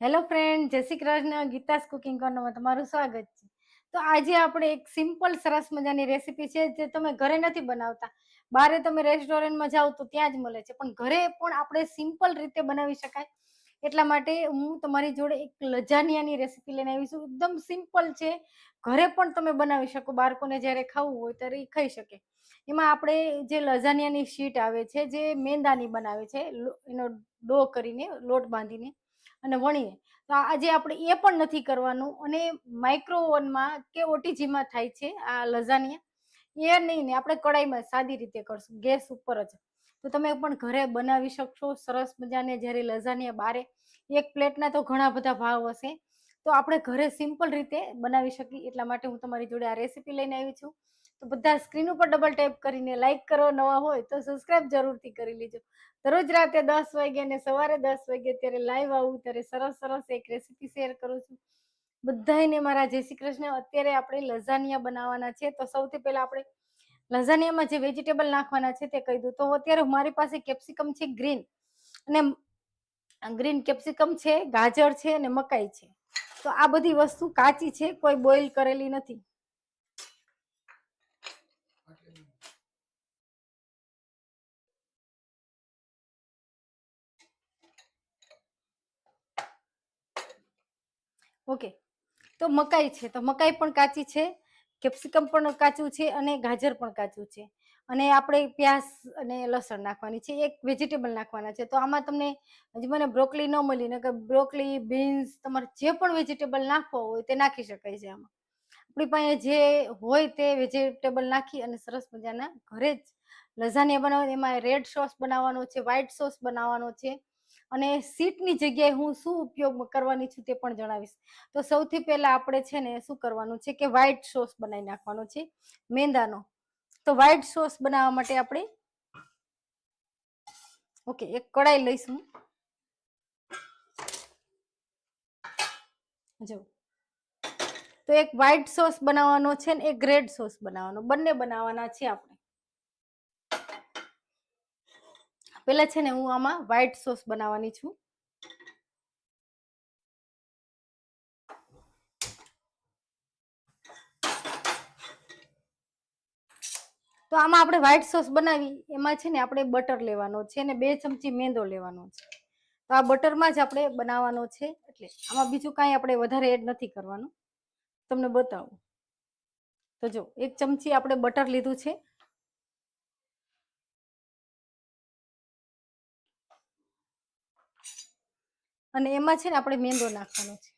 Hello friend, જય Shri Krishna. Geeta's cooking કોર્નરમાં તમારું સ્વાગત છે. તો આજે આપણે એક સિમ્પલ સરસ મજાની રેસીપી છે જે તમે ઘરે નથી બનાવતા. બહારે તમે રેસ્ટોરન્ટમાં જાઓ તો ત્યાં જ મળે છે, પણ ઘરે પણ આપણે સિમ્પલ રીતે બનાવી શકાય. એટલા માટે હું તમારી જોડે એક લજાનિયાની રેસીપી લઈને આવી છું. એકદમ સિમ્પલ છે, ઘરે પણ તમે બનાવી શકો. બાળકોને જ્યારે ખાવું હોય ત્યારે એ ખાઈ શકે. એમાં આપણે જે લજાનિયાની શીટ આવે છે, જે મેંદાની બનાવે છે, એનો ડો કરીને લોટ બાંધીને અને વણીએ. તો આજે આપણે એ પણ નથી કરવાનું, અને માઇક્રો ઓવનમાં કે ઓટીજીમાં થાય છે આ લઝાનિયા. એ નહીં ને, આપણે કડાઈમાં સાદી રીતે કરશું, ગેસ ઉપર જ. તો તમે પણ ઘરે બનાવી શકશો સરસ મજાને. જ્યારે લઝાનિયા બારે એક પ્લેટના તો ઘણા બધા ભાવ હશે, તો આપણે ઘરે સિમ્પલ રીતે બનાવી શકીએ. એટલા માટે હું તમારી જોડે આ રેસીપી લઈને આવી છું. તો બધા સ્ક્રીન ઉપર ડબલ ટેપ કરીને લાઈક કરો, નવા હોય તો સબસ્ક્રાઇબ જરૂરથી કરી લેજો. દરરોજ રાતે 10 વાગે અને સવારે 10 વાગે ત્યારે લાઈવ આવું ત્યારે સરસ સરસ એક રેસીપી શેર કરું છું. બધાને મારા જય શ્રી કૃષ્ણ. અત્યારે આપણે લઝાનિયા બનાવવાના છે, તો સૌથી પહેલા આપણે લઝાનિયામાં જે વેજીટેબલ નાખવાના છે તે કહી દઉં. તો અત્યારે મારી પાસે કેપ્સિકમ છે ગ્રીન, અને ગ્રીન કેપ્સિકમ છે, ગાજર છે અને મકાઈ છે. તો આ બધી વસ્તુ કાચી છે, કોઈ બોઇલ કરેલી નથી. ઓકે, તો મકાઈ છે, તો મકાઈ પણ કાચી છે, કેપ્સિકમ પણ કાચું છે અને ગાજર પણ કાચું છે. અને આપણે પ્યાઝ અને લસણ નાખવાની છે, એક વેજીટેબલ નાખવાના છે. તો આમાં તમને હજી મને બ્રોકલી ન મળી ને, કે બ્રોકલી, બીન્સ, તમારે જે પણ વેજીટેબલ નાખવો હોય તે નાખી શકાય છે. આમાં આપણી પાસે જે હોય તે વેજીટેબલ નાખી અને સરસ મજાના ઘરે જ લઝાનિયા બનાવવાનો. એમાં રેડ સોસ બનાવવાનો છે, વ્હાઈટ સોસ બનાવવાનો છે, અને સીટની જગ્યાએ હું શું ઉપયોગ કરવાની છું તે પણ જણાવીશ. તો સૌથી પહેલા આપણે છે ને શું કરવાનું છે કે વ્હાઈટ સોસ બનાવી નાખવાનો છે મેંદાનો. તો વ્હાઈટ સોસ બનાવવા માટે આપણે એક કડાઈ લઈશું. જો, તો એક વ્હાઈટ સોસ બનાવવાનો છે ને એક રેડ સોસ બનાવવાનો, બંને બનાવવાના છે આપણે. પેલા છે ને હું આમાં વ્હાઈટ સોસ બનાવવાની છું. તો આમાં આપણે વ્હાઈટ સોસ બનાવી, એમાં છે ને આપણે બટર લેવાનો છે ને 2 ચમચી મેંદો લેવાનો છે. તો આ બટરમાં જ આપણે બનાવવાનો છે, એટલે આમાં બીજું કાંઈ આપણે વધારે એડ નથી કરવાનું. તમને બતાવું તો જો, 1 ચમચી આપણે બટર લીધું છે, અને એમાં છે ને આપણે મેંદો નાખવાનો છે.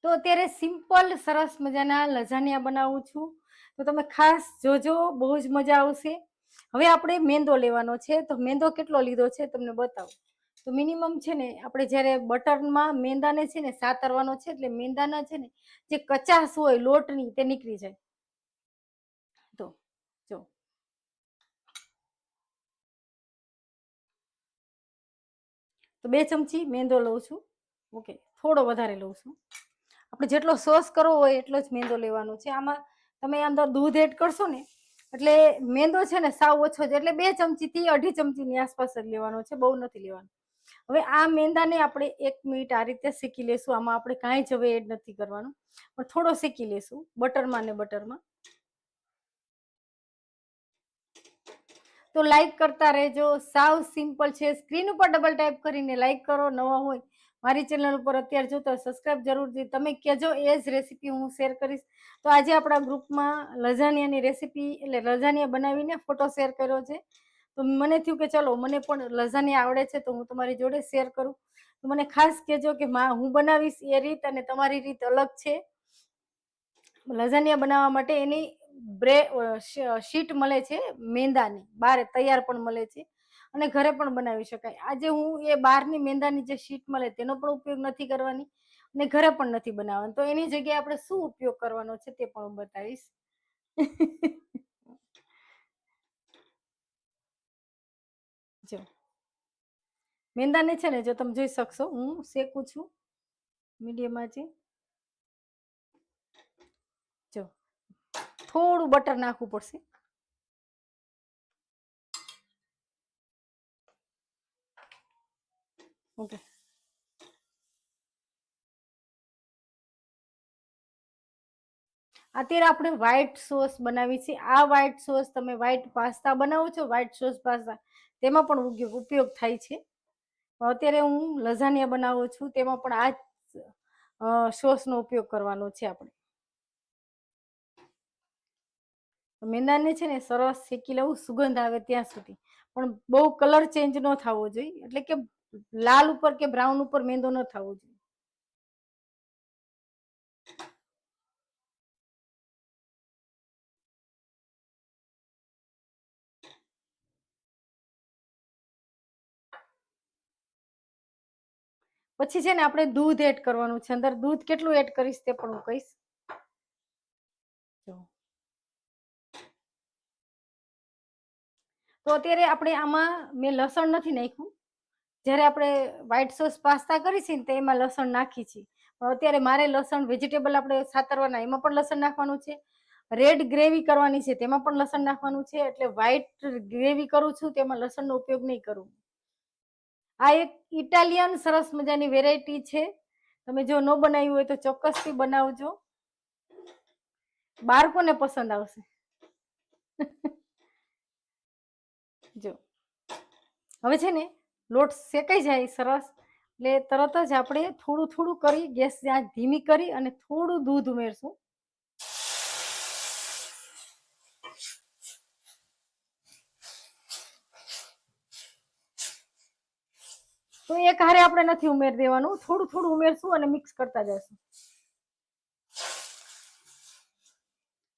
તો અત્યારે સિમ્પલ સરસ મજાના લઝાનિયા બનાવું છું, તો તમે ખાસ જોજો, બહુ જ મજા આવશે. હવે આપણે મેંદો લેવાનો છે, તો મેંદો કેટલો લીધો છે તમને બતાવું. તો મિનિમમ છે ને આપણે જ્યારે બટરમાં મેંદાને છે ને સાતરવાનો છે, એટલે મેંદાના છે ને જે કચાશ હોય લોટની તે નીકળી જાય. તો જો, તો 2 ચમચી મેંદો લઉં છું. ઓકે, થોડો વધારે લઉં છું. આપણે જેટલો સોસ કરવો હોય એટલો જ મેંદો લેવાનો છે. આમાં તમે અંદર દૂધ એડ કરશો ને, એટલે મેંદો છે ને સાવ ઓછો છે, એટલે 2 ચમચીથી 2.5 ચમચીની આસપાસ જ લેવાનો છે, બહુ નથી લેવાનો. હવે આ મેંદાને આપણે 1 મિનિટ આ રીતે શેકી લેશું. આમાં આપણે કાંઈ જ હવે એડ નથી કરવાનું, પણ થોડો શેકી લેશું બટરમાં ને બટરમાં. તો લાઈક કરતા રહેજો, સાવ સિમ્પલ છે. સ્ક્રીન ઉપર ડબલ ટાઈપ કરીને લાઈક કરો. નવા હોય મારી ચેનલ ઉપર અત્યારે જોતા સબસ્ક્રાઇબ જરૂરથી તમે કહેજો, એ જ રેસીપી હું શેર કરીશ. તો આજે આપણા ગ્રુપમાં લઝાનિયાની રેસીપી, એટલે લઝાનિયા બનાવીને ફોટો શેર કર્યો છે. તો મને થયું કે ચલો, મને પણ લઝાનિયા આવડે છે તો હું તમારી જોડે શેર કરું. તો મને ખાસ કહેજો કે હું બનાવીશ એ રીત અને તમારી રીત અલગ છે. લઝાનિયા બનાવવા માટે એની શીટ મળે છે મેંદાની, બહાર તૈયાર પણ મળે છે, અને ઘરે પણ બનાવી શકાય. આજે હું એ બહારની મેંદાની જે શીટ મળે તેનો પણ ઉપયોગ નથી કરવાની, અને ઘરે પણ નથી બનાવવાની. તો એની જગ્યાએ આપણે શું ઉપયોગ કરવાનો છે તે પણ હું બતાવીશ. જો, મેંદાને છે ને, જો તમે જોઈ શકશો, હું શેકું છું મીડિયમ આંચે. જો, થોડું બટર નાખવું પડશે. ઓકે. અત્યારે આપણે વ્હાઈટ સોસ બનાવી છે. આ વ્હાઈટ સોસ તમે વ્હાઈટ પાસ્તા બનાવો છો, વ્હાઈટ સોસ પાસ્તા, તેમાં પણ ઉપયોગ થાય છે. અત્યારે હું લઝાનિયા બનાવું છું, તેમાં પણ આ જ સોસનો ઉપયોગ કરવાનો છે આપણે. મેંદાને છે ને સરસ શેકી લેવું, સુગંધ આવે ત્યાં સુધી. પણ બહુ કલર ચેન્જ ન થવો જોઈએ, એટલે કે લાલ ઉપર કે બ્રાઉન ઉપર મેંદો ન થવો જોઈએ. પછી છે ને આપણે દૂધ એડ કરવાનું છે અંદર. દૂધ કેટલું એડ કરીશ તે પણ હું કહીશ. તો અત્યારે આપણે આમાં મેં લસણ નથી નાખ્યું. જ્યારે આપણે વ્હાઈટ સોસ પાસ્તા કરી છે ને તો એમાં લસણ નાખી છે. અત્યારે મારે લસણ વેજીટેબલ આપણે સાતરવાના, એમાં પણ લસણ નાખવાનું છે. રેડ ગ્રેવી કરવાની છે તેમાં પણ લસણ નાખવાનું છે. એટલે વ્હાઈટ ગ્રેવી કરું છું તેમાં લસણનો ઉપયોગ નહીં કરું. આ એક ઇટાલિયન સરસ મજાની વેરાયટી છે. તમે જો ન બનાવ્યું હોય તો ચોક્કસથી બનાવજો, બાળકોને પસંદ આવશે. જો હવે છે ને લોટ શેકાઈ જાય સરસ, એટલે તરત જ આપણે થોડું થોડું કરી ગેસ ધીમી કરી અને થોડું દૂધ ઉમેરશું. તો એક હારે આપણે નથી ઉમેરી દેવાનું, થોડું થોડું ઉમેરશું અને મિક્સ કરતા જશું.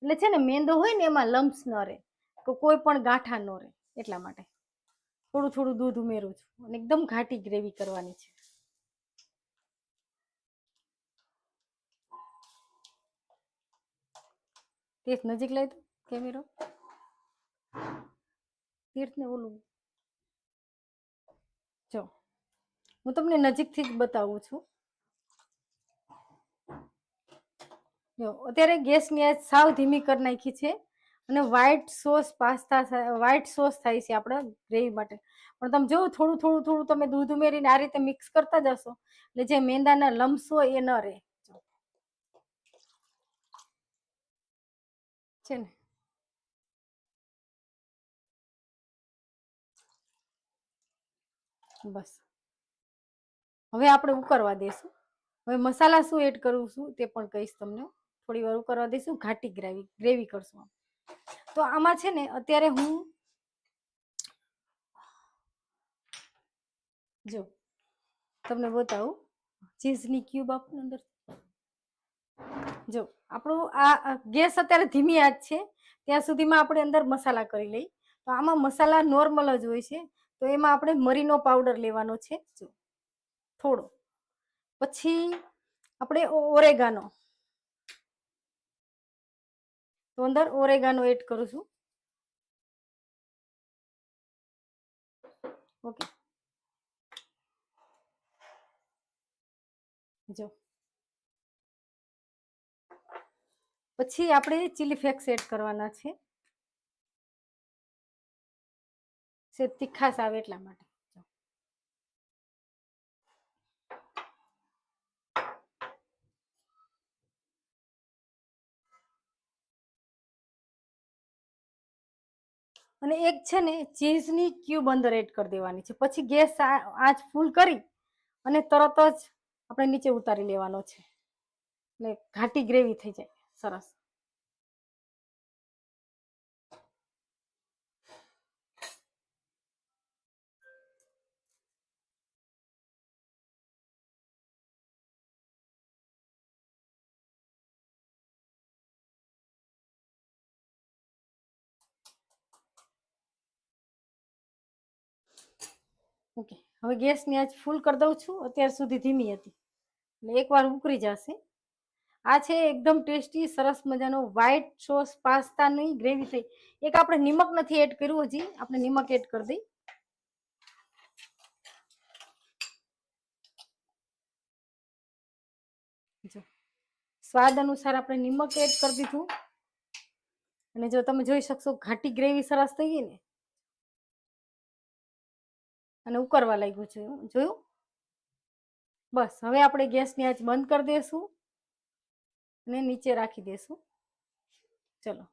એટલે છે ને મેંદો હોય ને એમાં લમ્સ ન રહે, તો કોઈ પણ ગાંઠા ન રહે, એટલા માટે થોડું થોડું દૂધ ઉમેરું છું અને એકદમ ઘાટી ગ્રેવી કરવાની છે. તીર્થ નજીક લઈ દો કેમેરો, તીર્થ ને ઓલું. જો હું તમને નજીકથી જ બતાવું છું. જો અત્યારે ગેસની આંચ સાવ ધીમી કરી નાખી છે અને white sauce pasta, white sauce થાય છે આપણે ગ્રેવી માટે. પણ તમે જો થોડું થોડું થોડું તમે દૂધ ઉમેરીને આ રીતે મિક્સ કરતા જશો એટલે જે મેંદાના લમ્સ હોય એ ન રહે છે ને. બસ હવે આપણે ઉકળવા દઈશું. હવે મસાલા શું એડ કરું છું તે પણ કહીશ તમને. થોડી વાર ઉકળવા દઈશું, ઘાટી ગ્રેવી કરશું. તો આમાં છે ને અત્યારે હું જો તમને બતાવું, ચીઝની ક્યુબ આપું અંદર. જો આપણું આ ગેસ અત્યારે ધીમી આંચ છે, ત્યાં સુધીમાં આપણે અંદર મસાલા કરી લઈ. તો આમાં મસાલા નોર્મલ જ હોય છે. તો એમાં આપણે મરીનો પાવડર લેવાનો છે, જો થોડો. પછી આપણે ઓરેગાનો, તો અંદર ઓરેગાનો એડ કરું છું. ઓકે. જો પછી આપણે ચીલી ફ્લેક્સ એડ કરવાના છે, તીખાશ આવે એટલા માટે. અને એક છે ને ચીઝની ક્યુબ અંદર એડ કરી દેવાની છે. પછી ગેસ આંચ ફૂલ કરી અને તરત જ આપણે નીચે ઉતારી લેવાનો છે, એટલે ઘાટી ગ્રેવી થઈ જાય સરસ. ઓકે, હવે ગેસની આંચ ફૂલ કરી દઉં છું. અત્યાર સુધી ધીમી હતી, એટલે એકવાર ઉકળી જશે. આ છે એકદમ ટેસ્ટી સરસ મજાનો વ્હાઈટ સોસ પાસ્તાની ગ્રેવી થઈ. એક આપણે નિમક નથી એડ કર્યું હજી, આપણે નિમક એડ કરી દઈ. જો સ્વાદ અનુસાર આપણે નિમક એડ કરી દીધું. અને જો તમે જોઈ શકશો ઘાટી ગ્રેવી સરસ થઈ ગઈ ને, અને ઉકળવા લાગ્યું છે, જોયું. બસ હવે આપણે ગેસની આંચ બંધ કરી દઈશું અને નીચે રાખી દઈશું. ચલો,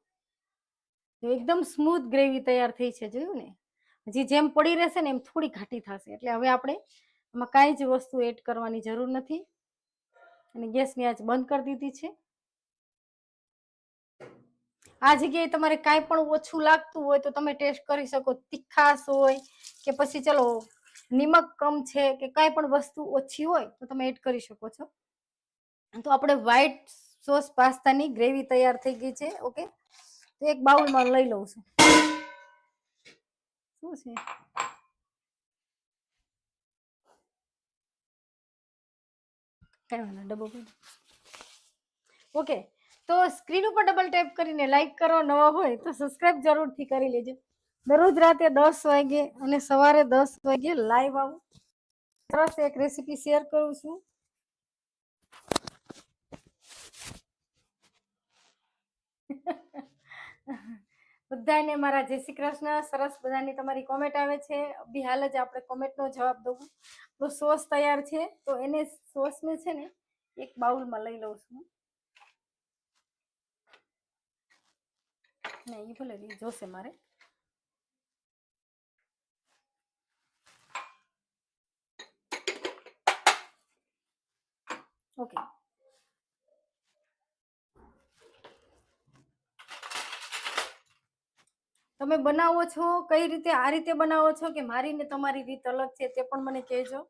એકદમ સ્મૂથ ગ્રેવી તૈયાર થઈ છે, જોયું ને? હજી જેમ પડી રહેશે ને એમ થોડી ઘાટી થશે. એટલે હવે આપણે આમાં કાંઈ જ વસ્તુ એડ કરવાની જરૂર નથી અને ગેસની આંચ બંધ કરી દીધી છે. આ જગ્યાએ તમારે કાંઈ પણ ઓછું લાગતું હોય તો તમે ટેસ્ટ કરી શકો. તીખાશ હોય કે પછી ચલો નિમક કમ છે કે કાંઈ પણ વસ્તુ ઓછી હોય તો તમે એડ કરી શકો છો. તો આપણે વ્હાઈટ સોસ પાસ્તાની ગ્રેવી તૈયાર થઈ ગઈ છે. ઓકે, તો એક બાઉલમાં લઈ લઉં છું. શું છે? કઈ વાંધો ડબ્બો. ઓકે, તો સ્ક્રીન ઉપર ડબલ ટેપ કરીને લાઈક કરો, નવા હોય તો સબસ્ક્રાઇબ જરૂરથી કરી લેજો. દરરોજ રાતે 10 વાગે અને સવારે 10 વાગે લાઈવ આવું, સરસ એક રેસીપી શેર કરું છું. બધાને મારા જય શ્રી કૃષ્ણ. સરસ બધાની તમારી કોમેન્ટ આવે છે. અભી હાલ જ આપણે કોમેન્ટનો જવાબ દઉં. તો સોસ તૈયાર છે, તો એને સોસને છે ને એક બાઉલમાં લઈ લઉં છું. નહીં, એ ભલે જોશે મારે. ઓકે, તમે બનાવો છો કઈ રીતે? આ રીતે બનાવો છો કે મારી ને તમારી રીત અલગ છે તે પણ મને કહેજો.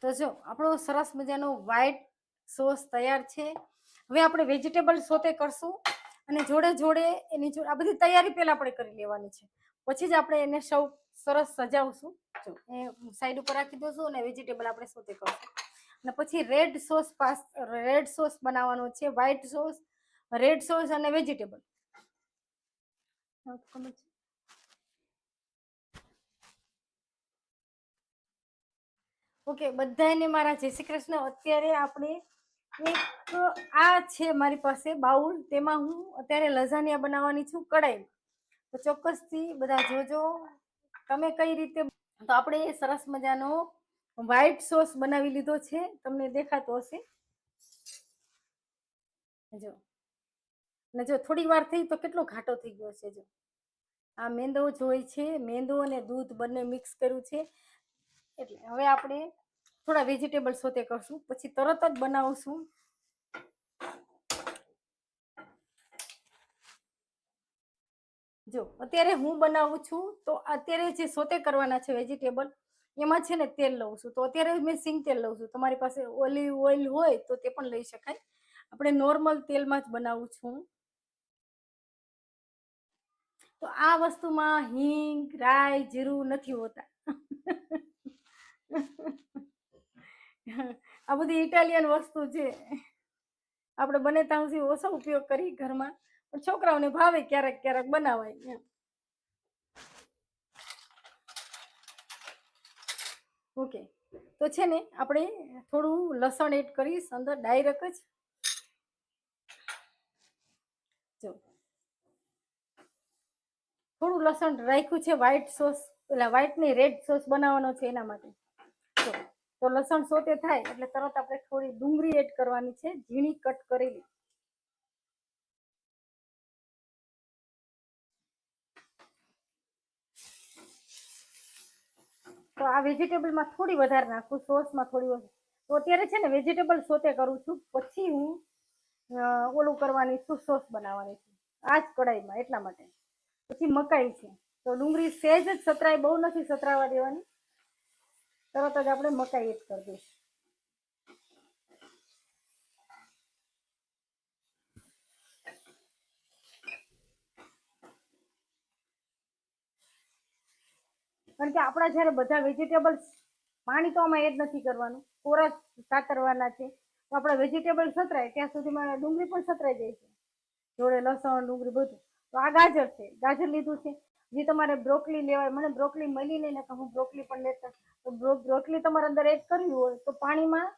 તો જો આપણો સરસ મજાનો વ્હાઈટ સોસ તૈયાર છે. હવે આપણે વેજીટેબલ સોતે કરશું અને જોડે જોડે એની જોડે આ બધી તૈયારી પહેલા આપણે કરી લેવાની છે. પછી જ આપણે એને સૌ સરસ સજાવશું. જો એ સાઈડ ઉપર રાખી દઈશું અને વેજીટેબલ આપણે સોતે કરશું. અને પછી રેડ સોસ બનાવવાનો છે. વ્હાઈટ સોસ, રેડ સોસ અને વેજીટેબલ. ઓકે, બધાને મારા જય શ્રી કૃષ્ણ. અત્યારે આપણે એક આ છે મારી પાસે બાઉલ, તેમાં હું અત્યારે લઝાનિયા બનાવવાની છું કડાઈમાં. તો ચોક્કસથી બધા જોજો તમે કઈ રીતે. તો આપણે સરસ મજાનો વ્હાઈટ સોસ બનાવી લીધો છે, તમને દેખાતો હશે. જો ને જો થોડી વાર થઈ તો કેટલો ઘાટો થઈ ગયો છે. જો આ મેંદો જ હોય છે, મેંદો અને દૂધ બંને મિક્સ કર્યું છે. એટલે હવે આપણે થોડા વેજીટેબલ સોતે કરશું, પછી તરત જ બનાવશું. જો અત્યારે હું બનાવું છું તો અત્યારે જે સોતે કરવાના છે વેજીટેબલ, એમાં છે ને તેલ લઉં છું. તો અત્યારે મેં સિંગ તેલ લઉં છું. તમારી પાસે ઓલિવ ઓઇલ હોય તો તે પણ લઈ શકાય. આપણે નોર્મલ તેલમાં જ બનાવું છું. તો આ વસ્તુમાં હિંગ, રાઈ, જીરું નથી હોતા. આ બધી ઇટાલિયન વસ્તુ છે. આપણે બને ત્યાં સુધી ઓછો ઉપયોગ કરી ઘરમાં, પણ છોકરાઓને ભાવે ક્યારેક ક્યારેક બનાવાય. ઓકે, તો છે ને આપણે થોડું લસણ એડ કરીશ અંદર ડાયરેક્ટ જ. જો થોડું લસણ રાખ્યું છે વ્હાઈટ સોસ, એટલે વ્હાઈટ ની રેડ સોસ બનાવવાનો છે એના માટે. તો લસણ સોતે થાય એટલે તરત આપણે થોડી ડુંગળી એડ કરવાની છે, ઝીણી કટ કરેલી. તો આ વેજીટેબલમાં થોડી વધારે નાખું, સોસમાં થોડી વધારે. તો અત્યારે છે ને વેજીટેબલ સોતે કરું છું, પછી હું ઓલું કરવાની છું, સોસ બનાવવાની છું આ જ કઢાઈમાં. એટલા માટે પછી મકાઈ છે તો ડુંગળી સહેજ જ સતરાય, બહુ નથી સતરાવા દેવાની. તરત જ આપણે મકાઈ એડ કરી દઈશું. કારણ કે આપણા જયારે બધા વેજીટેબલ્સ, પાણી તો આમાં એડ નથી કરવાનું, કોરા કાતરવાના છે. તો આપણા વેજીટેબલ સતરાય ત્યાં સુધીમાં ડુંગળી પણ સતરાઈ જાય છે. જોડે લસણ ડુંગળી બધું. તો આ ગાજર છે, ગાજર લીધું છે. જે તમારે બ્રોકલી લેવાય, મને બ્રોકલી મળી નહીં ને તો હું બ્રોકલી પણ લેતા. તો બ્રોકલી તમારે અંદર એડ કરવી હોય તો પાણીમાં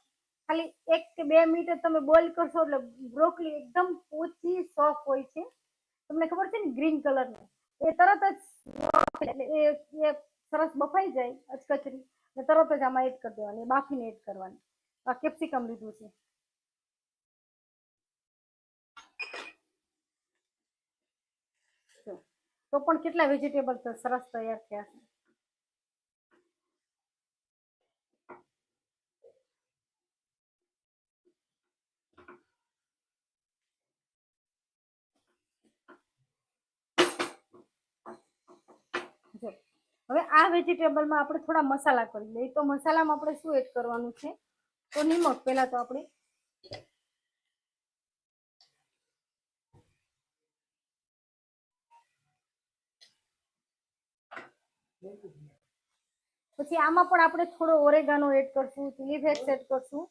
ખાલી 1 કે 2 મિનિટ તમે બોઇલ કરશો એટલે બ્રોકલી એકદમ પોચી સોફ્ટ હોય છે. તમને ખબર છે ને ગ્રીન કલરની, એ તરત જ એટલે એ સરસ બફાઈ જાય અચકચરી, તરત જ આમાં એડ કરી દેવાની, બાફીને એડ કરવાની. આ કેપ્સિકમ લીધું છે. તો પણ કેટલા વેજીટેબલ સરસ તૈયાર થયા છે. જો હવે આ વેજીટેબલમાં આપણે થોડા મસાલા કરી લઈએ. તો મસાલામાં આપણે શું એડ કરવાનું છે? તો નિમક પહેલા તો આપણે પછી આમાં પણ આપણે થોડો ઓરેગાનો એડ કરશું, ચીલી ફ્લેક્સ એડ કરશું.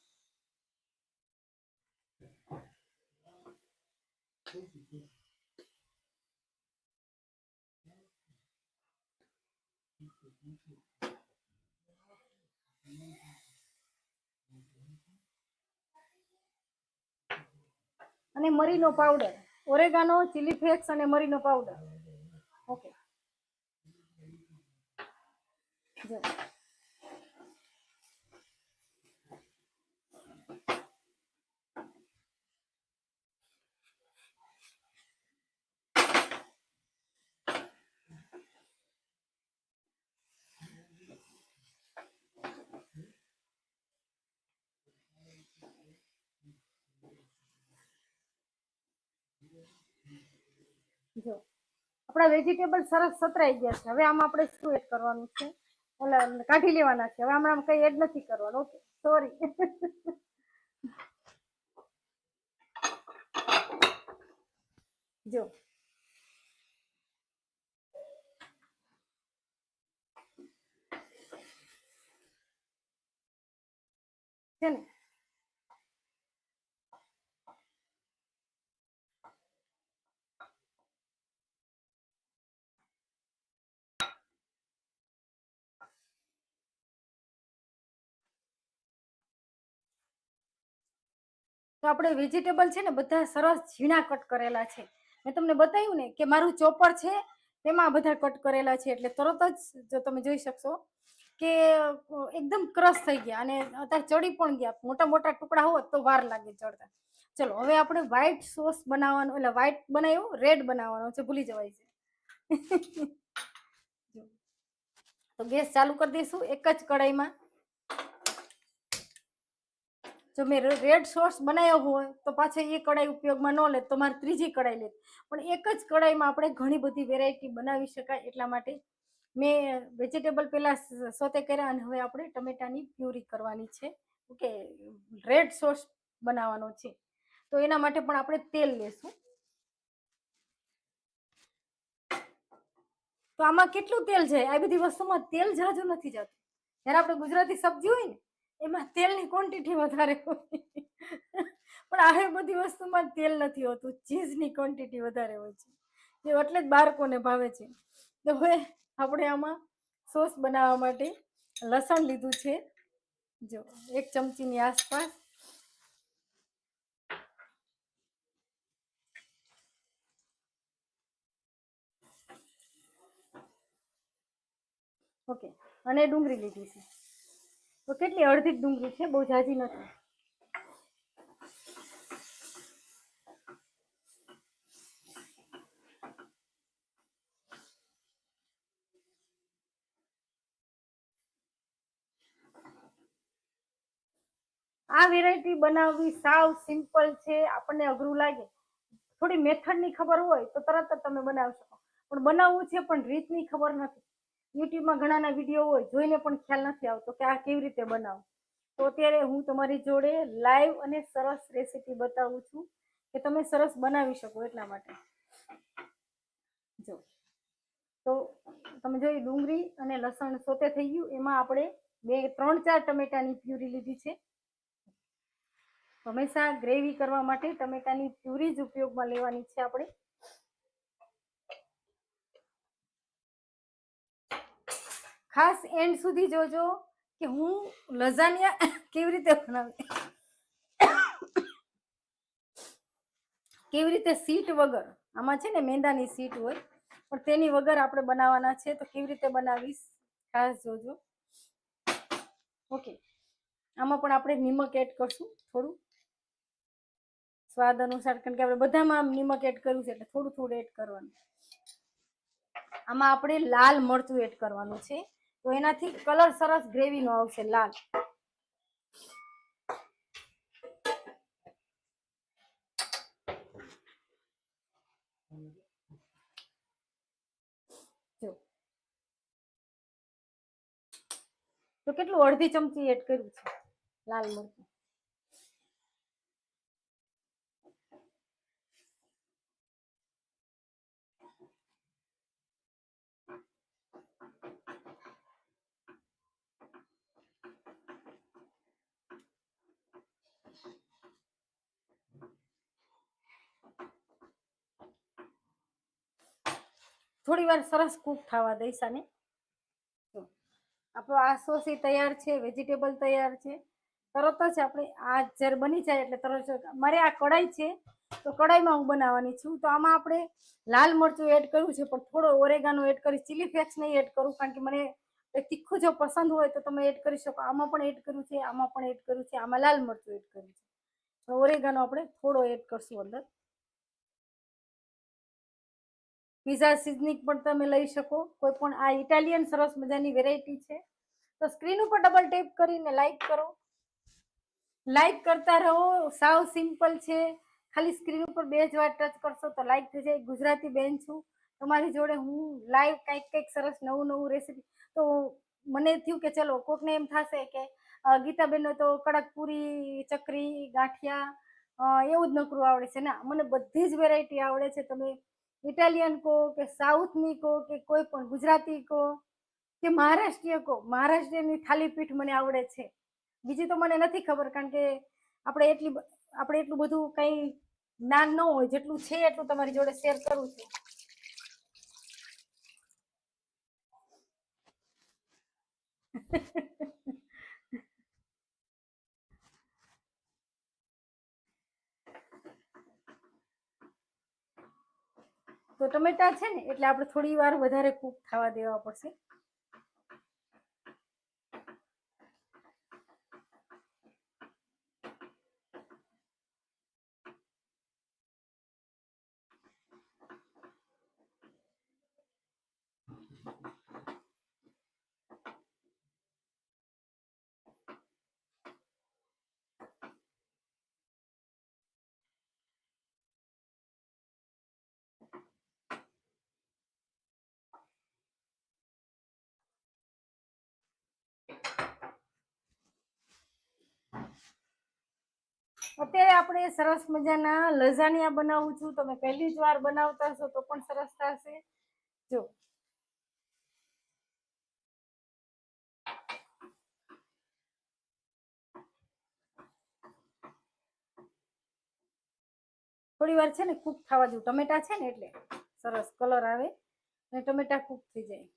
અને મરીનો પાવડર, ઓરેગાનો, ચીલી ફ્લેક્સ અને મરીનો પાવડર. ઓકે, જો જો આપણા વેજીટેબલ સરસ સતરાઈ ગયા છે. હવે આમાં આપણે શું એડ કરવાનું છે? ઓલા કાઢી લેવાના છે. હવે આમાં કઈ એડ નથી કરવાનું. Okay, sorry. જો છે ને, તો આપણે વેજીટેબલ છે ને બધા સરસ ઝીણા કટ કરેલા છે. મેં તમને બતાવ્યું ને કે મારું ચોપર છે તેમાં બધા કટ કરેલા છે. એટલે તરત જ જો તમે જોઈ શકશો કે એકદમ ક્રશ થઈ ગયા અને અત્યારે ચડી પણ ગયા. મોટા મોટા ટુકડા હોત તો વાર લાગે ચડતા. ચલો હવે આપણે વ્હાઈટ સોસ બનાવવાનો, એટલે વ્હાઈટ બનાવ્યો, રેડ બનાવવાનો છે, ભૂલી જવાય છે. તો ગેસ ચાલુ કરી દઈશું. એક જ કઢાઈમાં જો મેં રેડ સોસ બનાવ્યો હોય તો પાછા એ કઢાઈ ઉપયોગમાં ન લે તો મારે ત્રીજી કઢાઈ લે. પણ એક જ કઢાઈમાં આપણે ઘણી બધી વેરાયટી બનાવી શકાય. એટલા માટે મેં વેજીટેબલ પહેલા સોતે કર્યા અને હવે આપણે ટમેટાની પ્યુરી કરવાની છે. ઓકે, રેડ સોસ બનાવવાનો છે. તો એના માટે પણ આપણે તેલ લેશું. તો આમાં કેટલું તેલ જાય? આ બધી વસ્તુમાં તેલ જાજુ નથી જતું. જ્યારે આપણે ગુજરાતી સબ્જી હોય ને એમાં તેલની ક્વોન્ટિટી વધારે હોય. પણ આ બધી વસ્તુમાં તેલ નથી હોતું, ચીઝની ક્વોન્ટિટી વધારે હોય છે. એટલે જ બાળકોને ભાવે છે. તો હવે આપણે આમાં સોસ બનાવવા માટે લસણ લીધું છે, જો 1 ચમચીની આસપાસ. ઓકે, અને ડુંગળી લીધી છે. તો કેટલી? અડધી ડુંગળી છે, બહુ ઝાઝી નથી. આ વેરાયટી બનાવવી સાવ સિમ્પલ છે. આપણને અઘરું લાગે, થોડી મેથડની ખબર હોય તો તરત જ તમે બનાવી શકો. પણ બનાવવું છે પણ રીતની ખબર નથી. યુટ્યુબમાં ઘણાના વિડીયો હોય, જોઈને પણ ખ્યાલ નથી આવતો કે આ કેવી રીતે બનાવવું. તો અત્યારે હું તમારી જોડે લાઈવ અને સરસ રેસીપી બતાવું છું કે તમે સરસ બનાવી શકો. એટલા માટે જો તો તમે જોઈ ડુંગળી અને લસણ સોતે થઈ ગયું. એમાં આપણે 2-3-4 ટમેટાની પ્યુરી લીધી છે. હંમેશા ગ્રેવી કરવા માટે ટમેટાની પ્યુરી જ ઉપયોગમાં લેવાની છે આપણે. ખાસ એન્ડ સુધી જોજો કે હું લઝાનિયા કેવી રીતે બનાવી, કેવી રીતે સીટ વગર, આમાં છે ને મેંદાની સીટ હોય પણ તેની વગર આપણે બનાવવાના છે, તો કેવી રીતે બનાવીશ ખાસ જોજો. ઓકે, આમાં પણ આપણે નિમક એડ કરશું થોડું સ્વાદ અનુસાર, કારણ કે આપણે બધામાં નિમક એડ કર્યું છે એટલે થોડું થોડું એડ કરવાનું. આમાં આપણે લાલ મરચું એડ કરવાનું છે, તો એનાથી કલર સરસ ગ્રેવી નો આવશે લાલ. જો તો કેટલું, અડધી ચમચી એડ કર્યું છે લાલ મરચું. થોડી વાર સરસ કૂક થવા દઈશ આને. આપણો આ સોસ તૈયાર છે, વેજીટેબલ તૈયાર છે. તરત જ આપણે આ જ્યારે બની જાય એટલે તરત જ, મારે આ કઢાઈ છે તો કઢાઈમાં હું બનાવવાની છું, તો આમાં આપણે લાલ મરચું એડ કર્યું છે પણ થોડો ઓરેગાનો એડ કરીશ, ચીલી ફ્લેક્સ નહીં એડ કરું કારણ કે મને તીખું જો પસંદ હોય તો તમે એડ કરી શકો. આમાં પણ એડ કર્યું છે, આમાં પણ એડ કર્યું છે, આમાં લાલ મરચું એડ કર્યું છે. ઓરેગાનો આપણે થોડો એડ કરશું અંદર. પીઝા સિઝનિંગ પણ તમે લઈ શકો, કોઈ પણ આ ઇટાલિયન સરસ મજાની વેરાયટી છે. તો સ્ક્રીન ઉપર ડબલ ટેપ કરીને લાઈક કરો, લાઈક કરતા રહો. સાવ સિમ્પલ છે, ખાલી સ્ક્રીન ઉપર 2 જ વાર ટચ કરશો તો લાઈક થઈ જાય. ગુજરાતી બેન છું, તમારી જોડે હું લાઈવ કંઈક સરસ નવું નવું રેસીપી. તો મને થયું કે ચલો કોકને એમ થશે કે ગીતાબેનનો તો કડક પૂરી, ચકરી, ગાંઠિયા એવું જ નકરું આવડે છે. ના, મને બધી જ વેરાયટી આવડે છે. તમે ઇટાલિયન કહો કે સાઉથની કહો કે કોઈ પણ ગુજરાતી કહો કે મહારાષ્ટ્રીય કહો, મહારાષ્ટ્રીયની થાલી પીઠ મને આવડે છે. બીજી તો મને નથી ખબર, કારણ કે આપણે એટલું બધું કઈ જ્ઞાન ન હોય. જેટલું છે એટલું તમારી જોડે શેર કરું છું. તો ટમેટા છે ને એટલે આપણે થોડી વાર વધારે કૂક થવા દેવા પડશે. અત્યારે આપણે સરસ મજાના લઝાનિયા બનાવું છું. તમે પહેલી જ વાર બનાવતા હશો તો પણ સરસ થશે. જો થોડી વાર છે ને કૂક થવા દઉં. ટમેટા છે ને એટલે સરસ કલર આવે અને ટમેટા કૂક થઈ જાય.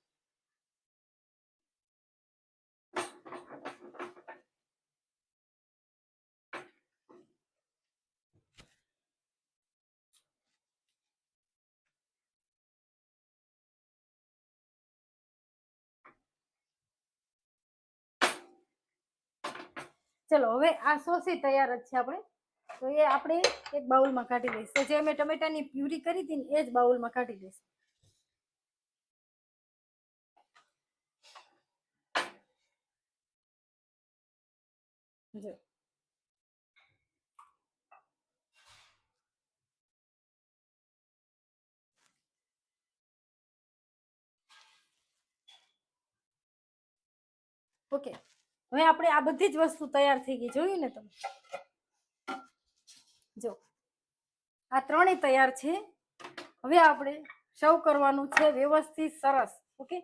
ચલો, હવે આ સોસ તૈયાર જ છે. આપણે તો એ આપણે એક બાઉલમાં કાઢી લઈશું. તો જે અમે ટમેટાની પ્યુરી કરી હતી ને એ જ બાઉલમાં કાઢી લઈશું. જો ઓકે, હવે આપણે આ બધી જ વસ્તુ તૈયાર થઈ ગઈ. જોયું ને તમે? જો આ ત્રણેય તૈયાર છે. હવે આપણે સર્વ કરવાનું છે વ્યવસ્થિત સરસ. ઓકે,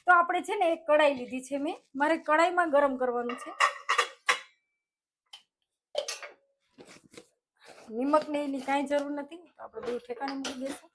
તો આપણે છે ને એક કઢાઈ લીધી છે મેં. મારે કઢાઈમાં ગરમ કરવાનું છે. નિમક ને એની કાંઈ જરૂર નથી, તો આપણે બધું ઠેકાણે મૂકી દઈશું.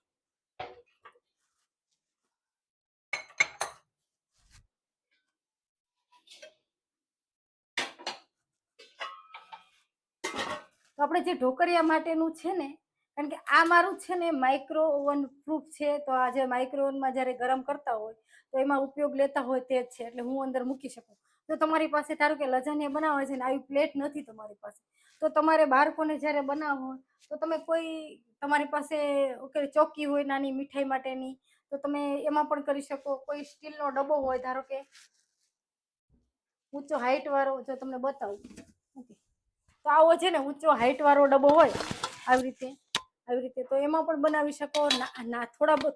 તો આપણે જે ઢોકળિયા માટેનું છે ને, કારણ કે આ મારું છે ને માઇક્રો ઓવન પ્રૂફ છે, તો આ જે માઇક્રો ઓવનમાં જ્યારે ગરમ કરતા હોય તો એમાં ઉપયોગ લેતા હોય તે જ છે, એટલે હું અંદર મૂકી શકું. તો તમારી પાસે ધારો કે લજાનિયા બનાવે છે ને આવી પ્લેટ નથી તમારી પાસે, તો તમારે બાળકોને જ્યારે બનાવવું હોય તો તમે કોઈ તમારી પાસે ઓકે ચોકી હોય નાની મીઠાઈ માટેની, તો તમે એમાં પણ કરી શકો. કોઈ સ્ટીલનો ડબ્બો હોય, ધારો કે ઊંચો હાઈટ વાળો, જો તમને બતાવું, ઓકે, તો આવો છે ને ઊંચો હાઈટ વાળો ડબ્બો હોય આવી રીતે તો એમાં પણ બનાવી શકો.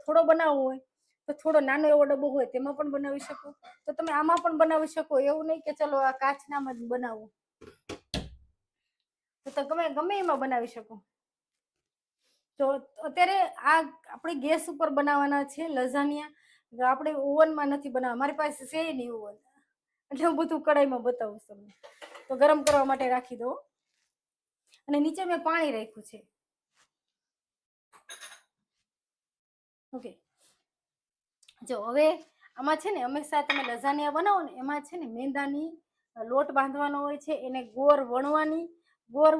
થોડો બનાવવો હોય તો થોડો નાનો એવો ડબ્બો હોય તેમાં પણ બનાવી શકો. તો તમે આમાં પણ બનાવી શકો, એવું નહીં કે ચલો આ કાચનામાં જ બનાવો, તો તમે ગમે એમાં બનાવી શકો. તો અત્યારે આ આપણે ગેસ ઉપર બનાવવાના છે લઝાનિયા, આપણે ઓવનમાં નથી બનાવવા. મારી પાસે છે નહીં ઓવન, એટલે હું બધું કડાઈમાં બતાવું તમને. તો ગરમ કરવા માટે રાખી દો, અને નીચે મેં પાણી રાખ્યું છે. ઓકે, જો હવે આમાં છે ને હંમેશા તમે લઝાનિયા બનાવો ને એમાં છે ને મેંદાની લોટ બાંધવાનો હોય છે, એને ગોળ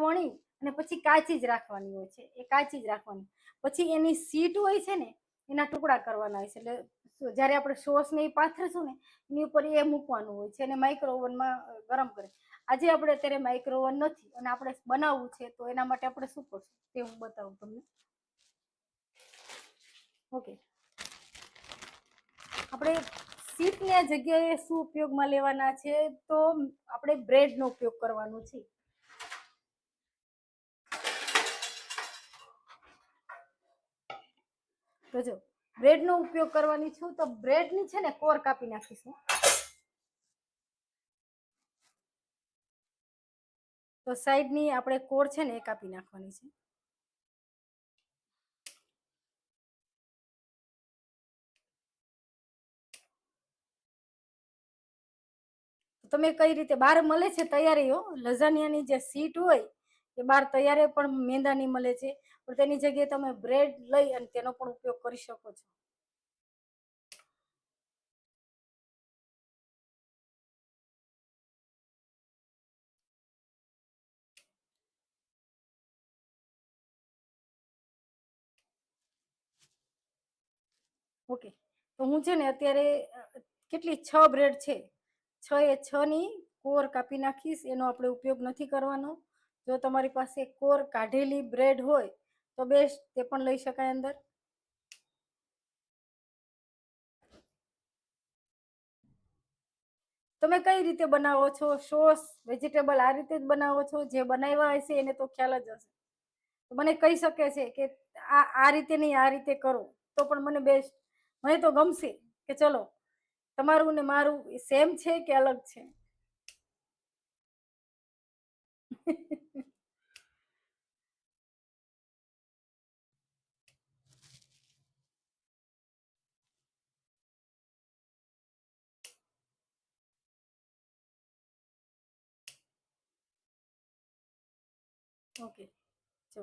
વણી અને પછી કાચી જ રાખવાની હોય છે. એ કાચી જ રાખવાની, પછી એની સીટ હોય છે ને એના ટુકડા કરવાના હોય છે. એટલે જ્યારે આપણે સોસ ને એ પાથરશું ને એની ઉપર એ મૂકવાનું હોય છે, અને માઇક્રો ઓવનમાં ગરમ કરે. આજે આપણે અત્યારે માઇક્રો ઓવન નથી અને આપણે બનાવવું છે, તો એના માટે આપણે શું કરશું તે હું બતાવું તમને. ઓકે, આપણે સીટની જગ્યાએ શું ઉપયોગમાં લેવાના છે, તો આપણે બ્રેડનો ઉપયોગ કરવાનો છે. તો જો બ્રેડનો ઉપયોગ કરવાની છું, તો બ્રેડની છે ને કોર કાપી નાખીશું. તો સાઈડની આપણે કોર છે ને એ કાપી નાખવાની છે. તમે કઈ રીતે બહાર મળે છે તૈયારીઓ, લઝાનિયાની જે સીટ હોય એ બહાર તૈયારી પણ મેંદાની મળે છે, પણ તેની જગ્યાએ તમે બ્રેડ લઈ અને તેનો પણ ઉપયોગ કરી શકો છો. ઓકે, તો હું છે ને અત્યારે કેટલી 6 બ્રેડ છે, 6 ની કોર કાપી નાખીશ. એનો આપણે ઉપયોગ નથી કરવાનો. જો તમારી પાસે કોર કાઢેલી બ્રેડ હોય તો બેસ્ટ, તે પણ લઈ શકાય અંદર. તમે કઈ રીતે બનાવો છો સોસ, વેજીટેબલ આ રીતે જ બનાવો છો? જે બનાવ્યા હશે એને તો ખ્યાલ જ હશે. તો મને કહી શકે છે કે આ રીતે નહીં, આ રીતે કરો, તો પણ મને બેસ્ટ, મને તો ગમશે કે ચલો તમારું ને મારું સેમ છે કે અલગ છે. ઓકે, જો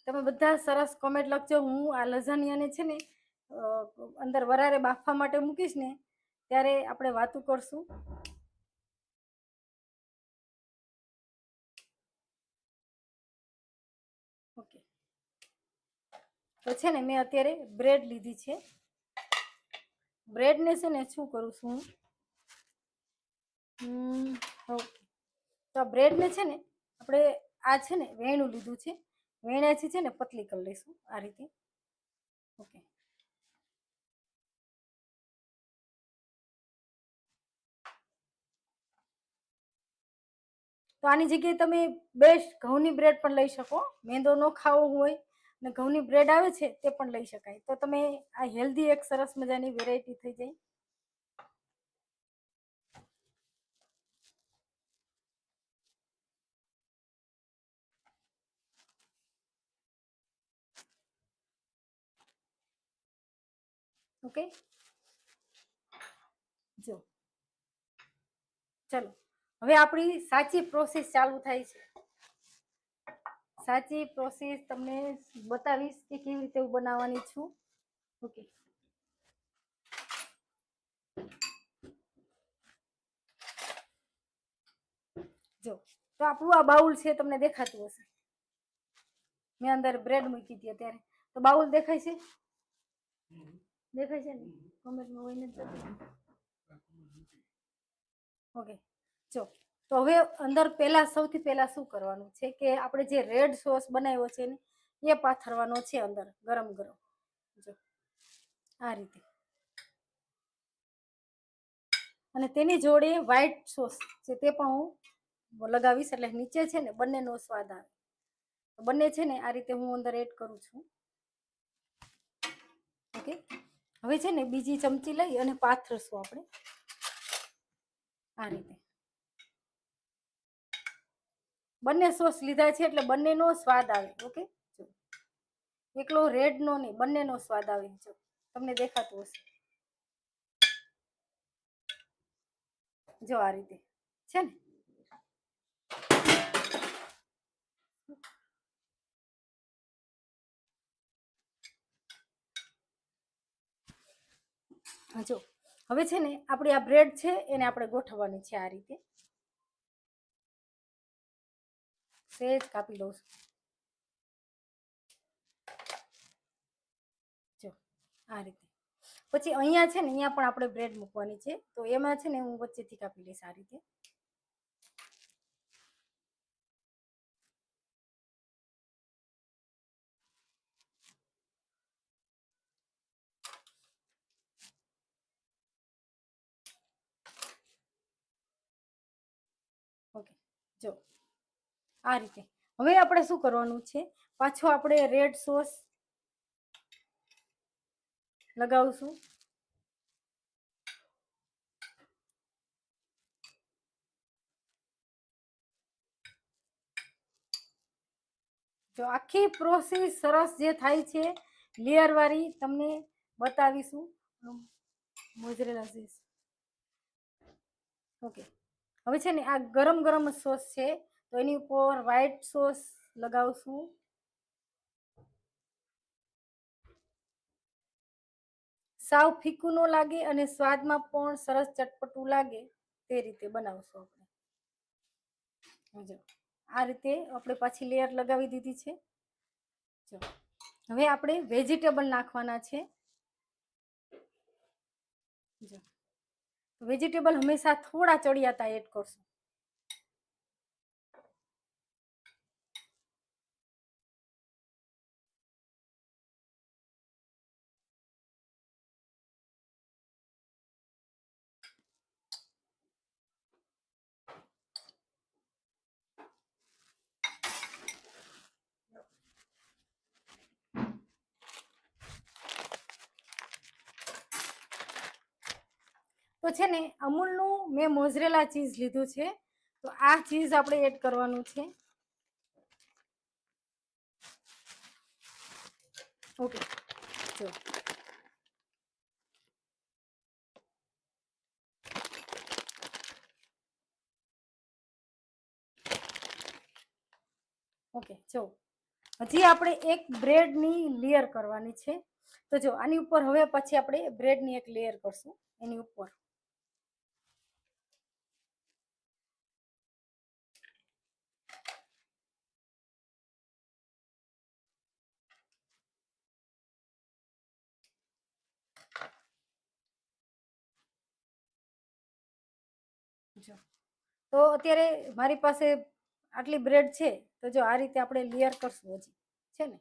તમે બધા સરસ કોમેન્ટ લખજો. હું આ લઝાનિયાને છે ને અંદર વરારે બાફવા માટે મૂકીશ ને ત્યારે આપણે વાતું કરશું. ઓકે, તો છે ને મેં અત્યારે બ્રેડ લીધી છે. બ્રેડને છે ને શું કરું છું હું, ઓકે, તો આ બ્રેડને છે ને આપણે આ છે ને વેણું લીધું છે, વેણાથી છે ને પતલી કરી લઈશું આ રીતે. ઓકે, તો આની જગ્યાએ તમે બેસ્ટ ઘઉંની બ્રેડ પણ લઈ શકો. મેંદો ન ખાવો હોય ને ઘઉંની બ્રેડ આવે છે તે પણ લઈ શકાય. તો તમે આ હેલ્ધી એક સરસ મજાની વેરાયટી થઈ જાય. ઓકે, જો ચલો હવે આપણી સાચી પ્રોસેસ ચાલુ થાય છે. સાચી પ્રોસેસ તમને બતાવીશ કે કેવી રીતે હું બનાવવાની છું. ઓકે, જો તો આપણું આ બાઉલ છે, તમને દેખાતું હશે. મેં અંદર બ્રેડ મૂકી હતી અત્યારે. તો બાઉલ દેખાય છે? દેખાય છે ને? કોમેન્ટમાં હોય નથી જતું. ઓકે, જો તો હવે અંદર પહેલા સૌથી પહેલા શું કરવાનું છે કે આપણે જે રેડ સોસ બનાવ્યો છે ને એ પાથરવાનો છે અંદર ગરમ ગરમ. જો આ રીતે. અને તેની જોડે વ્હાઈટ સોસ છે તે પણ હું લગાવીશ, એટલે નીચે છે ને બંનેનો સ્વાદ આવે. બંને છે ને આ રીતે હું અંદર એડ કરું છું. ઓકે, હવે છે ને બીજી ચમચી લઈ અને પાથરશું આપણે આ રીતે. બંને સોસ લીધા છે એટલે બંનેનો સ્વાદ આવે. ઓકે, જો એકલો રેડ નો નહીં, બંનેનો સ્વાદ આવે. જો તમને દેખાતું હશે. જો આ રીતે છે ને. જો હવે છે ને આપણી આ બ્રેડ છે એને આપણે ગોઠવવાની છે આ રીતે. સેજ કાપી લઉં છું. જો આ રીતે. પછી અહીંયા છે ને અહીંયા પણ આપણે બ્રેડ મૂકવાની છે, તો એમાં છે ને હું વચ્ચેથી કાપી લઈશ આ રીતે. ઓકે, જો આ રીતે. હવે આપણે શું કરવાનું છે, પાછો આપણે રેડ સોસ લગાવશું. જો આખી પ્રોસેસ સરસ જે થાય છે લેયર વાળી તમને બતાવીશું. મોઝરેલા ચીઝ. ઓકે, હવે છે ને આ ગરમ ગરમ સોસ છે તો એની ઉપર વ્હાઈટ સોસ લગાવશું. સાવ ફીકું ન લાગે અને સ્વાદમાં પણ સરસ ચટપટું લાગે તે રીતે બનાવશું આપણે. જો આ રીતે આપણે પાછી લેયર લગાવી દીધી છે. જો હવે આપણે વેજીટેબલ નાખવાના છે. જો વેજીટેબલ હંમેશા થોડા ચડિયાતા એડ કરશું. તો છે ને અમૂલનું મેં મોઝરેલા ચીઝ લીધું છે, તો આ ચીઝ આપણે એડ કરવાનું છે. ઓકે, જો ઓકે, જો હજી આપણે એક બ્રેડની લેયર કરવાની છે. તો જો આની ઉપર હવે પછી આપણે બ્રેડની એક લેયર કરશું એની ઉપર. જો તો અત્યારે મારી પાસે આટલી બ્રેડ છે, તો જો આ રીતે આપણે લેયર કરશું હજી છે ને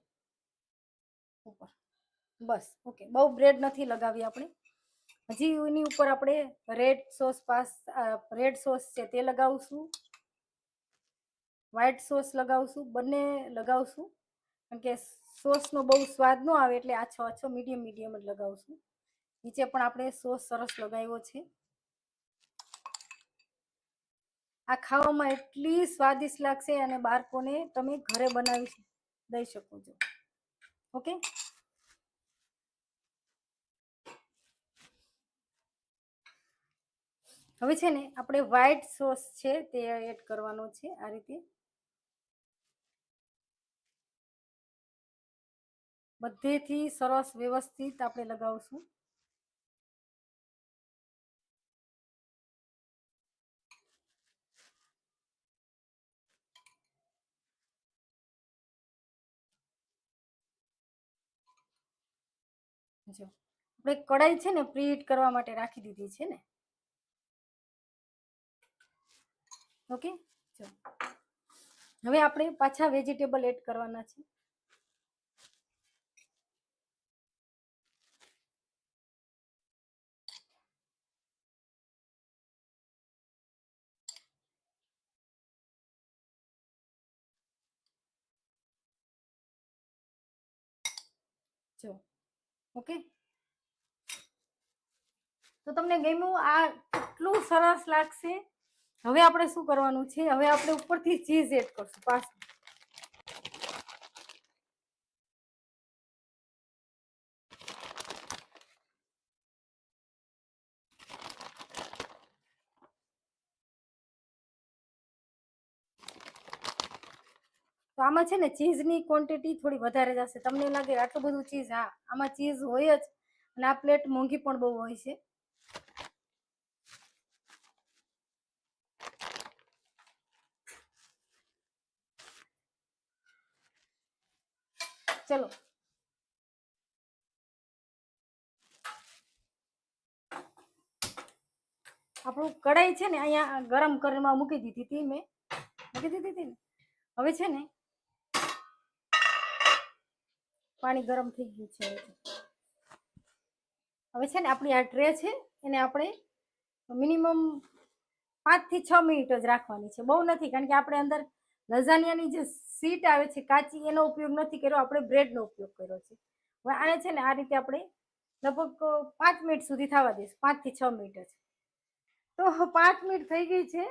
ઉપર. બસ ઓકે, બહુ બ્રેડ નથી લગાવી આપણે. હજી એની ઉપર આપણે રેડ સોસ છે તે લગાવશું, વ્હાઈટ સોસ લગાવશું, બંને લગાવશું. કારણ કે સોસનો બહુ સ્વાદ ન આવે એટલે આછો આછો મીડિયમ મીડિયમ જ લગાવશું. નીચે પણ આપણે સોસ સરસ લગાવ્યો છે. આ ખાવામાં એટલી સ્વાદિષ્ટ લાગશે અને બાળકોને તમે ઘરે બનાવી દઈ શકો છો. ઓકે, હવે છે ને આપણે વ્હાઈટ સોસ છે તે એડ કરવાનો છે આ રીતે બધેથી સરસ વ્યવસ્થિત આપણે લગાવશું. જો આપણે કઢાઈ છે ને પ્રીહીટ કરવા માટે રાખી દીધી છે ને. ઓકે, જો હવે આપણે પાછા વેજીટેબલ એડ કરવાના છે. જો ઓકે, તો તમને ગમ્યું? આ કેટલું સરસ લાગશે. હવે આપણે શું કરવાનું છે, હવે આપણે ઉપરથી ચીઝ એડ કરશું પાછું. તો આમાં છે ને ચીઝની ક્વોન્ટિટી થોડી વધારે જશે. તમને લાગે આટલું બધું ચીઝ? હા, આમાં ચીઝ હોય જ, અને આ પ્લેટ મોંઘી પણ બહુ હોય છે. ચલો, આપણું કઢાઈ છે ને અહીંયા ગરમ કરવા મૂકી દીધી હતી મેં, મૂકી દીધી હતી ને. હવે છે ને પાણી ગરમ થઈ ગયું છે. હવે છે ને આપણી આ ટ્રે છે એને આપણે મિનિમમ 5 થી 6 મિનિટ જ રાખવાની છે, બહુ નથી, કારણ કે આપણે અંદર લઝાનિયાની જે શીટ આવે છે કાચી એનો ઉપયોગ નથી કર્યો, આપણે બ્રેડનો ઉપયોગ કર્યો છે. હવે આને છે ને આ રીતે આપણે લગભગ 5 મિનિટ સુધી થવા દઈશું, 5 થી 6 મિનિટ જ. તો 5 મિનિટ થઈ ગઈ છે,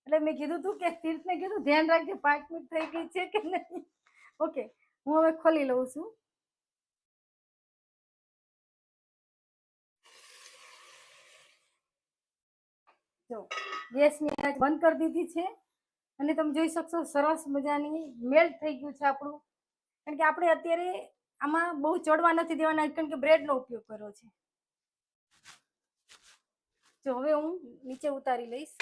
એટલે મેં કીધું તું કે તીર્થને કીધું ધ્યાન રાખજે 5 મિનિટ થઈ ગઈ છે કે નહીં. ઓકે, હું હવે ખોલી લઉં છું. જો ગેસની આંચ બંધ કરી દીધી છે, અને તમે જોઈ શકશો સરસ મજાની મેલ્ટ થઈ ગયું છે આપણું. કારણ કે આપણે અત્યારે આમાં બહુ ચડવા નથી દેવાના, કારણ કે બ્રેડનો ઉપયોગ કર્યો છે. જો હવે હું નીચે ઉતારી લઈશ.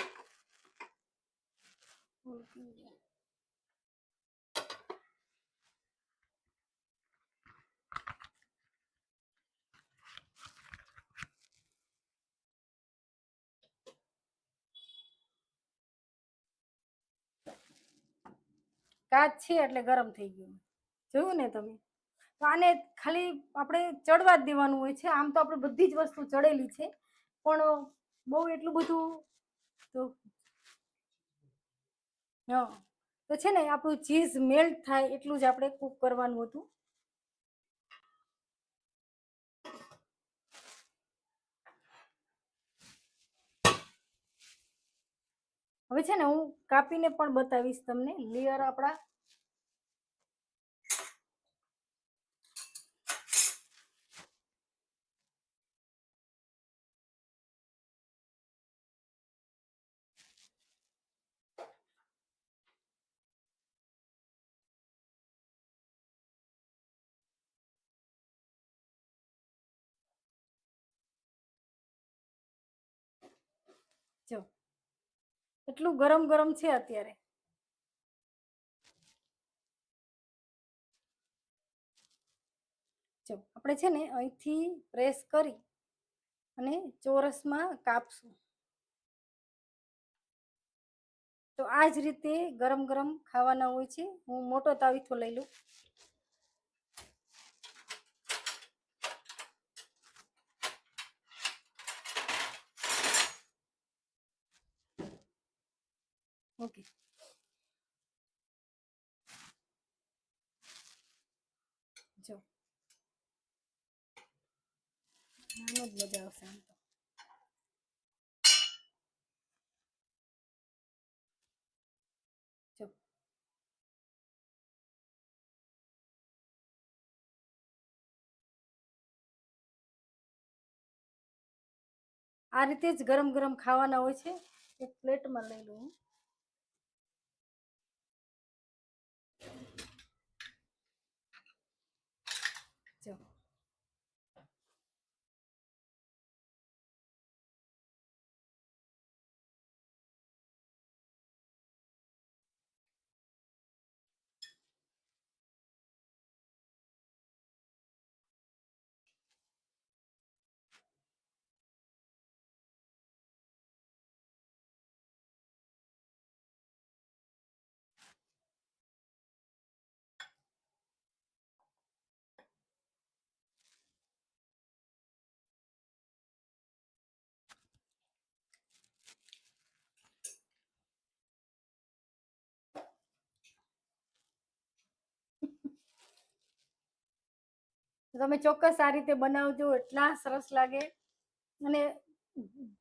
કાચ છે એટલે ગરમ થઈ ગયું, જોયું ને તમે? તો આને ખાલી આપણે ચડવા જ દેવાનું હોય છે. આમ તો આપણે બધી જ વસ્તુ ચડેલી છે, પણ બહુ એટલું બધું તો હા, તો છે ને આપણું ચીઝ મેલ્ટ થાય એટલું જ આપણે કૂક કરવાનું હતું. હવે છે ને હું કાપીને પણ બતાવીશ તમને લેયર આપણા. જો એટલું ગરમ ગરમ છે અત્યારે. જો આપણે છે ને અહીંથી પ્રેસ કરી અને ચોરસમાં કાપશું. તો આ જ રીતે ગરમ ગરમ ખાવાના હોય છે. હું મોટો તાવીથો લઈ લઉં. ઓકે, જો નાનો જ મજા આવશે આમ તો. જો આ રીતે જ ગરમ ગરમ ખાવાના હોય છે. એક પ્લેટમાં લઈ લઉં. જો તમે ચોક્કસ આ રીતે બનાવજો, એટલા સરસ લાગે અને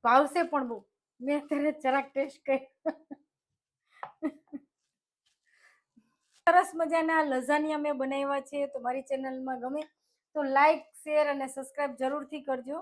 ભાવશે પણ બહુ. મેં અત્યારે જરાક ટેસ્ટ કર્યો. સરસ મજાના લઝાનિયા મેં બનાવ્યા છે. તો મારી ચેનલમાં ગમે તો લાઈક, શેર અને સબસ્ક્રાઇબ જરૂરથી કરજો.